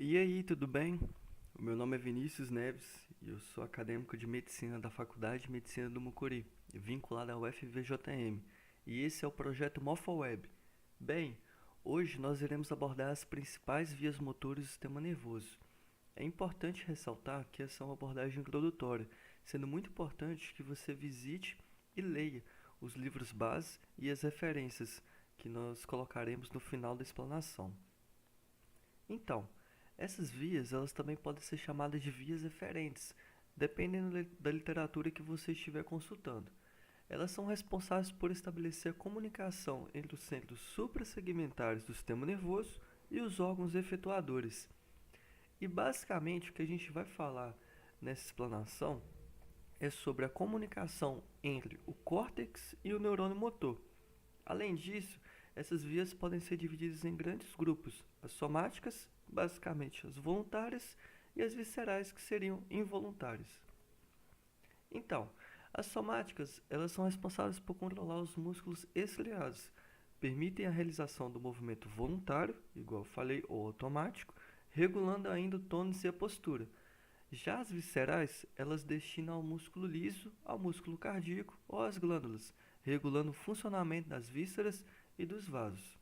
E aí, tudo bem? O meu nome é Vinícius Neves e eu sou acadêmico de Medicina da Faculdade de Medicina do Mucuri, vinculado ao FVJM, e esse é o projeto MorphoWeb. Bem, hoje nós iremos abordar as principais vias motores do sistema nervoso. É importante ressaltar que essa é uma abordagem introdutória, sendo muito importante que você visite e leia os livros base e as referências que nós colocaremos no final da explanação. Então, essas vias elas também podem ser chamadas de vias eferentes, dependendo da literatura que você estiver consultando. Elas são responsáveis por estabelecer a comunicação entre os centros suprassegmentares do sistema nervoso e os órgãos efetuadores. E basicamente o que a gente vai falar nessa explanação é sobre a comunicação entre o córtex e o neurônio motor. Além disso, essas vias podem ser divididas em grandes grupos: as somáticas, basicamente as voluntárias, e as viscerais, que seriam involuntárias. Então, as somáticas elas são responsáveis por controlar os músculos estriados, permitem a realização do movimento voluntário, igual eu falei, ou automático, regulando ainda o tônus e a postura. Já as viscerais, elas destinam ao músculo liso, ao músculo cardíaco ou às glândulas, regulando o funcionamento das vísceras e dos vasos.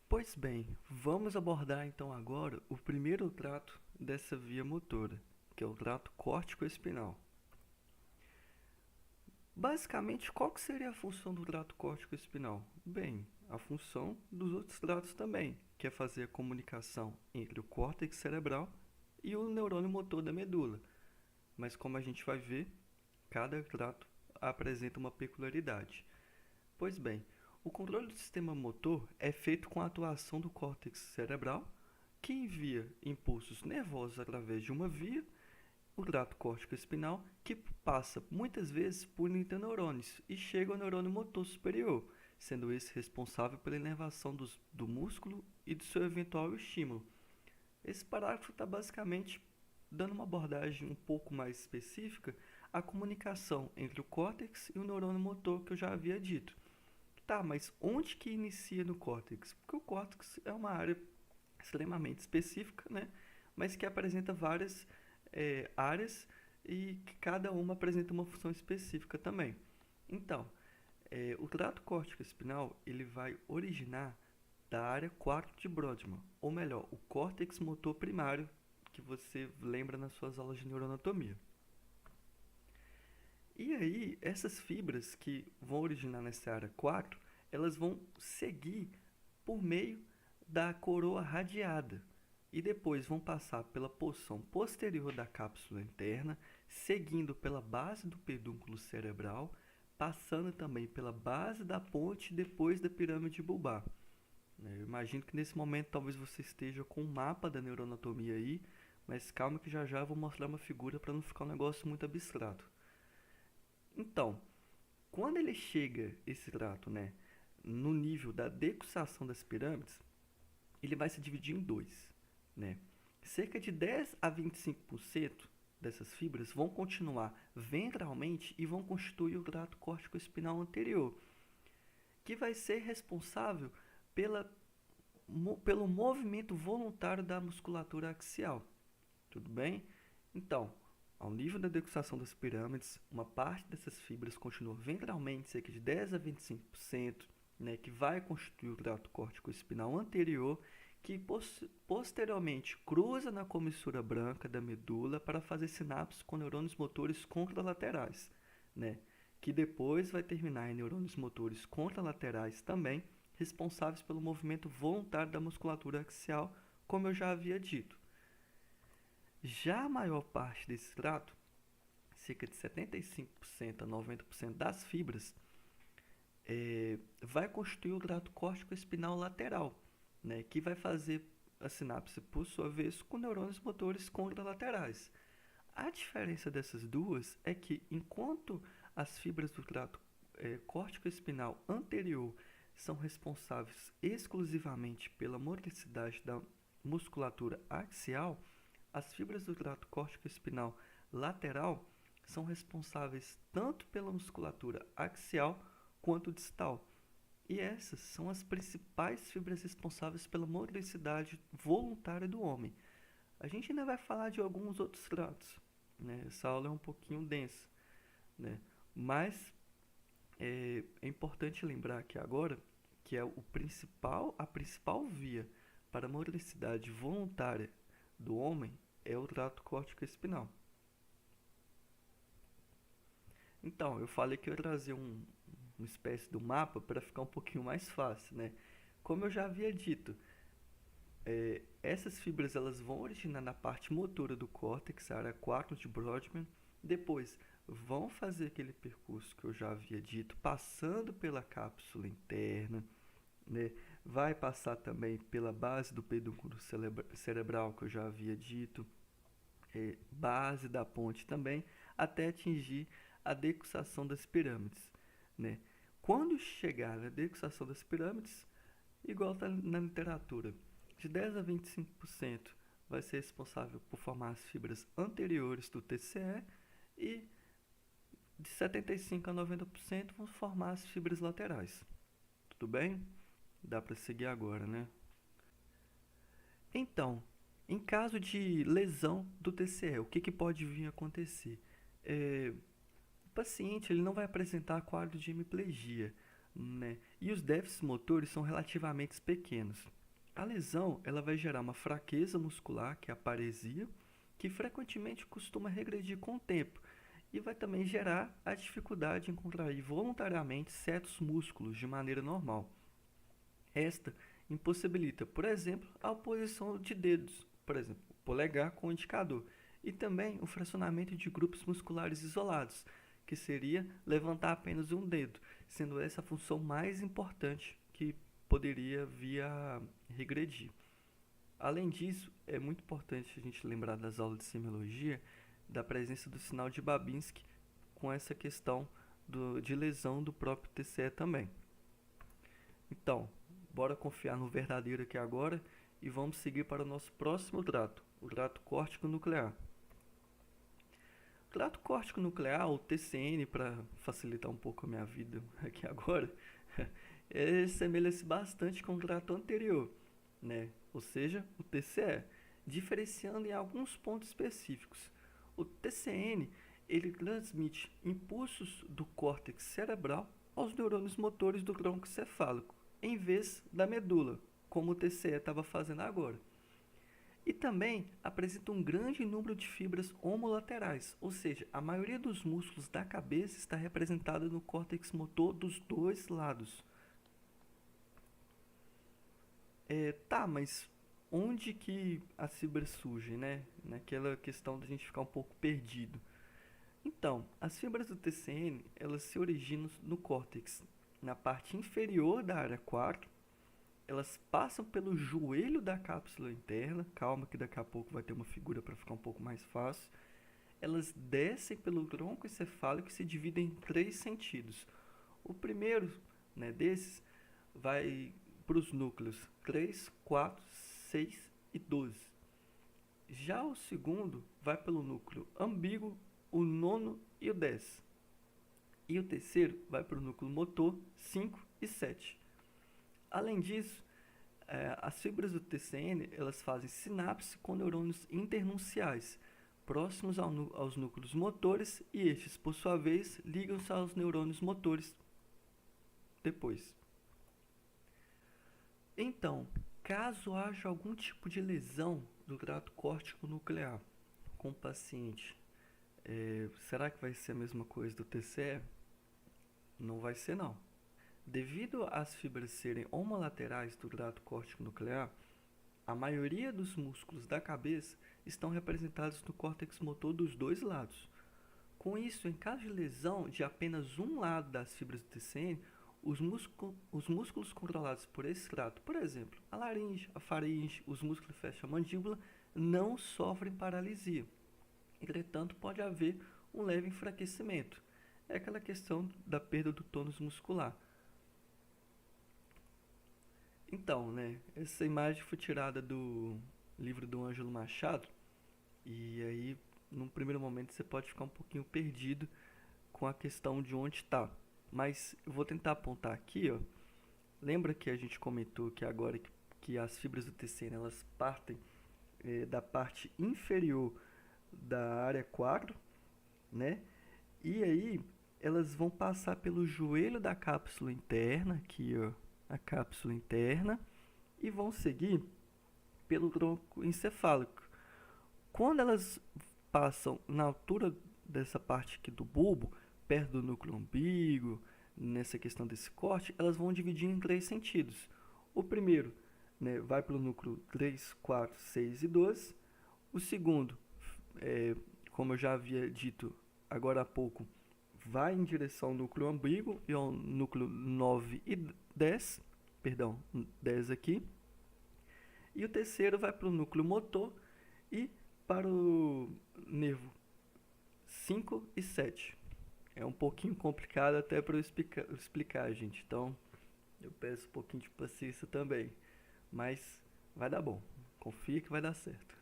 Pois bem, vamos abordar então agora o primeiro trato dessa via motora, que é o trato córtico-espinal. Basicamente, qual que seria a função do trato córtico-espinal? Bem, a função dos outros tratos também, que é fazer a comunicação entre o córtex cerebral e o neurônio motor da medula. Mas como a gente vai ver, cada trato apresenta uma peculiaridade. Pois bem, o controle do sistema motor é feito com a atuação do córtex cerebral, que envia impulsos nervosos através de uma via, o trato córtico-espinal, que passa muitas vezes por interneurônios e chega ao neurônio motor superior, sendo esse responsável pela inervação do músculo e do seu eventual estímulo. Esse parágrafo está basicamente dando uma abordagem um pouco mais específica à comunicação entre o córtex e o neurônio motor que eu já havia dito. Tá, mas onde que inicia no córtex? Porque o córtex é uma área extremamente específica, né? Mas que apresenta várias áreas e que cada uma apresenta uma função específica também. Então, o trato córtico-espinal ele vai originar da área 4 de Brodmann, ou melhor, o córtex motor primário, que você lembra nas suas aulas de neuroanatomia. E aí, essas fibras que vão originar nessa área 4, elas vão seguir por meio da coroa radiada e depois vão passar pela porção posterior da cápsula interna, seguindo pela base do pedúnculo cerebral, passando também pela base da ponte depois da pirâmide bulbar. Eu imagino que nesse momento talvez você esteja com um mapa da neuroanatomia aí, mas calma que já já eu vou mostrar uma figura para não ficar um negócio muito abstrato. Então, quando ele chega, esse trato, né, no nível da decussação das pirâmides, ele vai se dividir em dois, né? Cerca de 10 a 25% dessas fibras vão continuar ventralmente e vão constituir o trato córtico-espinal anterior, que vai ser responsável pela, pelo movimento voluntário da musculatura axial. Tudo bem? Então, ao nível da decussação das pirâmides, uma parte dessas fibras continua ventralmente, cerca de 10 a 25%, né, que vai constituir o trato córtico-espinal anterior, que posteriormente cruza na comissura branca da medula para fazer sinapses com neurônios motores contralaterais, né, que depois vai terminar em neurônios motores contralaterais também, responsáveis pelo movimento voluntário da musculatura axial, como eu já havia dito. Já a maior parte desse trato, cerca de 75% a 90% das fibras, vai constituir o trato córtico-espinal lateral, né, que vai fazer a sinapse, por sua vez, com neurônios motores contralaterais. A diferença dessas duas é que, enquanto as fibras do trato córtico-espinal anterior são responsáveis exclusivamente pela motricidade da musculatura axial, as fibras do trato córtico-espinal lateral são responsáveis tanto pela musculatura axial quanto distal. E essas são as principais fibras responsáveis pela motricidade voluntária do homem. A gente ainda vai falar de alguns outros tratos, né? Essa aula é um pouquinho densa, né? Mas é importante lembrar aqui agora que a principal via para a motricidade voluntária do homem é o trato córtico-espinal. Então, eu falei que eu ia trazer uma espécie de mapa para ficar um pouquinho mais fácil, né? Como eu já havia dito, essas fibras elas vão originar na parte motora do córtex, a área 4 de Brodmann, depois vão fazer aquele percurso que eu já havia dito, passando pela cápsula interna, né? Vai passar também pela base do pedúnculo cerebral que eu já havia dito, base da ponte também, até atingir a decusação das pirâmides, né? Quando chegar na decusação das pirâmides, igual está na literatura, de 10 a 25% vai ser responsável por formar as fibras anteriores do TCE e de 75 a 90% vão formar as fibras laterais. Tudo bem? Dá para seguir agora, né? Então, em caso de lesão do TCE, o que pode vir a acontecer? O paciente ele não vai apresentar quadro de hemiplegia, né? E os déficits motores são relativamente pequenos. A lesão ela vai gerar uma fraqueza muscular, que é a paresia, que frequentemente costuma regredir com o tempo, e vai também gerar a dificuldade em contrair voluntariamente certos músculos de maneira normal. Esta impossibilita, por exemplo, a oposição de dedos, por exemplo, o polegar com o indicador, e também o fracionamento de grupos musculares isolados, que seria levantar apenas um dedo, sendo essa a função mais importante que poderia vir a regredir. Além disso, é muito importante a gente lembrar das aulas de semiologia da presença do sinal de Babinski com essa questão de lesão do próprio TCE também. Então, bora confiar no verdadeiro aqui agora e vamos seguir para o nosso próximo trato, o trato córtico-nuclear. O trato córtico-nuclear, ou TCN, para facilitar um pouco a minha vida aqui agora, semelha-se bastante com o trato anterior, né? Ou seja, o TCE, diferenciando em alguns pontos específicos. O TCN ele transmite impulsos do córtex cerebral aos neurônios motores do tronco cefálico, em vez da medula, como o TCE estava fazendo agora. E também apresenta um grande número de fibras homolaterais, ou seja, a maioria dos músculos da cabeça está representada no córtex motor dos dois lados. Mas onde que as fibras surgem, né? Naquela questão da gente ficar um pouco perdido. Então, as fibras do TCN, elas se originam no córtex, na parte inferior da área 4, elas passam pelo joelho da cápsula interna, calma que daqui a pouco vai ter uma figura para ficar um pouco mais fácil. Elas descem pelo tronco encefálico e se dividem em 3 sentidos. O primeiro, né, desses vai para os núcleos 3, 4, 6 e 12. Já o segundo vai pelo núcleo ambíguo, o nono e o 10. E o terceiro vai para o núcleo motor 5 e 7. Além disso, as fibras do TCN elas fazem sinapse com neurônios internunciais, próximos aos núcleos motores, e estes, por sua vez, ligam-se aos neurônios motores depois. Então, caso haja algum tipo de lesão do trato córtico nuclear com o paciente, será que vai ser a mesma coisa do TCE? Não vai ser não. Devido às fibras serem homolaterais do trato córtico nuclear, a maioria dos músculos da cabeça estão representados no córtex motor dos dois lados. Com isso, em caso de lesão de apenas um lado das fibras do TCN, os músculos controlados por esse trato, por exemplo, a laringe, a faringe, os músculos que fecham a mandíbula, não sofrem paralisia. Entretanto, pode haver um leve enfraquecimento. É aquela questão da perda do tônus muscular. Então, né, essa imagem foi tirada do livro do Ângelo Machado, e aí, num primeiro momento, você pode ficar um pouquinho perdido com a questão de onde está. Mas eu vou tentar apontar aqui, ó, Lembra que a gente comentou que agora que as fibras do TCM elas partem da parte inferior da área 4, né? E aí elas vão passar pelo joelho da cápsula interna, aqui ó, a cápsula interna, e vão seguir pelo tronco encefálico. Quando elas passam na altura dessa parte aqui do bulbo, perto do núcleo umbigo, nessa questão desse corte, elas vão dividir em três sentidos. O primeiro, né, vai para o núcleo 3, 4, 6 e 12. O segundo, como eu já havia dito agora há pouco, vai em direção ao núcleo umbigo e ao núcleo 9 e 10, perdão, 10 aqui. E o terceiro vai para o núcleo motor e para o nervo 5 e 7. É um pouquinho complicado até para eu explicar, gente. Então, eu peço um pouquinho de paciência também. Mas vai dar bom. Confia que vai dar certo.